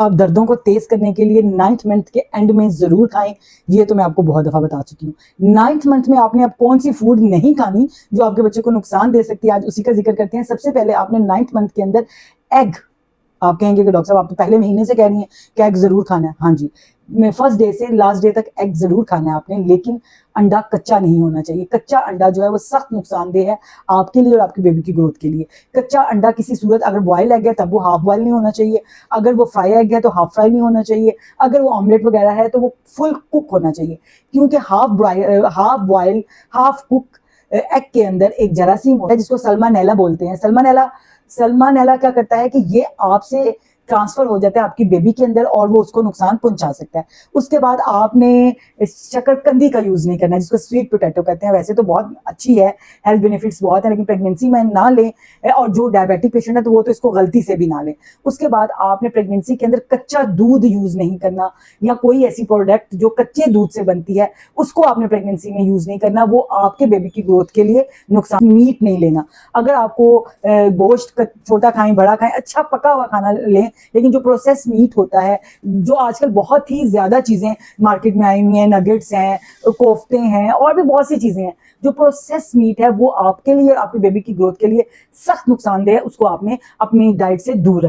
आप दर्दों को तेज करने के लिए 9th मंथ के एंड में जरूर खाएं। ये तो मैं आपको बहुत दफा बता चुकी हूँ। 9th मंथ में आपने अब कौन सी फूड नहीं खानी जो आपके बच्चे को नुकसान दे सकती है, आज उसी का जिक्र करते हैं। सबसे पहले आपने 9th मंथ के अंदर एग, आप कहेंगे कि डॉक्टर साहब आप तो पहले महीने से कह रही हैं कि एग जरूर खाना है। हाँ जी, फर्स्ट डे से लास्ट डे तक एग जरूर खाना है आपने, लेकिन अंडा कच्चा नहीं होना चाहिए। कच्चा अंडा जो है वो सख्त नुकसानदेह है आपके लिए और आपकी बेबी की ग्रोथ के लिए। कच्चा अंडा किसी सूरत, अगर बॉयल एग है तब वो हाफ बॉयल नहीं होना चाहिए, अगर वो फ्राई एग है तो हाफ फ्राई नहीं होना चाहिए, अगर वो ऑमलेट वगैरह है तो वो फुल कुक होना चाहिए। क्योंकि half boil half cook egg के अंदर एक जरासीम होता है जिसको सल्मानेला बोलते हैं। सल्मानेला क्या करता है कि ये आपसे ट्रांसफर हो जाता है आपकी बेबी के अंदर और वो उसको नुकसान पहुंचा सकता है। उसके बाद आपने शकरकंदी का यूज नहीं करना, जिसको स्वीट पोटैटो कहते हैं। वैसे तो बहुत अच्छी है, हेल्थ बेनिफिट्स बहुत है, लेकिन प्रेगनेंसी में ना लें, और जो डायबिटिक पेशेंट है तो वो तो इसको गलती से भी ना लें। उसके बाद आपने प्रेगनेंसी के अंदर कच्चा दूध यूज नहीं करना, या कोई ऐसी प्रोडक्ट जो कच्चे दूध से बनती है उसको आपने प्रेगनेंसी में यूज नहीं करना, वो आपके बेबी की ग्रोथ के लिए नुकसान। मीट नहीं लेना, अगर आपको गोश्त छोटा खाएं बड़ा खाएं, अच्छा पका हुआ खाना लें, लेकिन जो प्रोसेस मीट होता है, जो आजकल बहुत ही ज्यादा चीजें मार्केट में आई हुई हैं, नगेट्स हैं, कोफ्ते हैं, और भी बहुत सी चीजें हैं, जो प्रोसेस मीट है वो आपके लिए और आपकी बेबी की ग्रोथ के लिए सख्त नुकसानदेह है, उसको आपने अपनी डाइट से दूर रखना।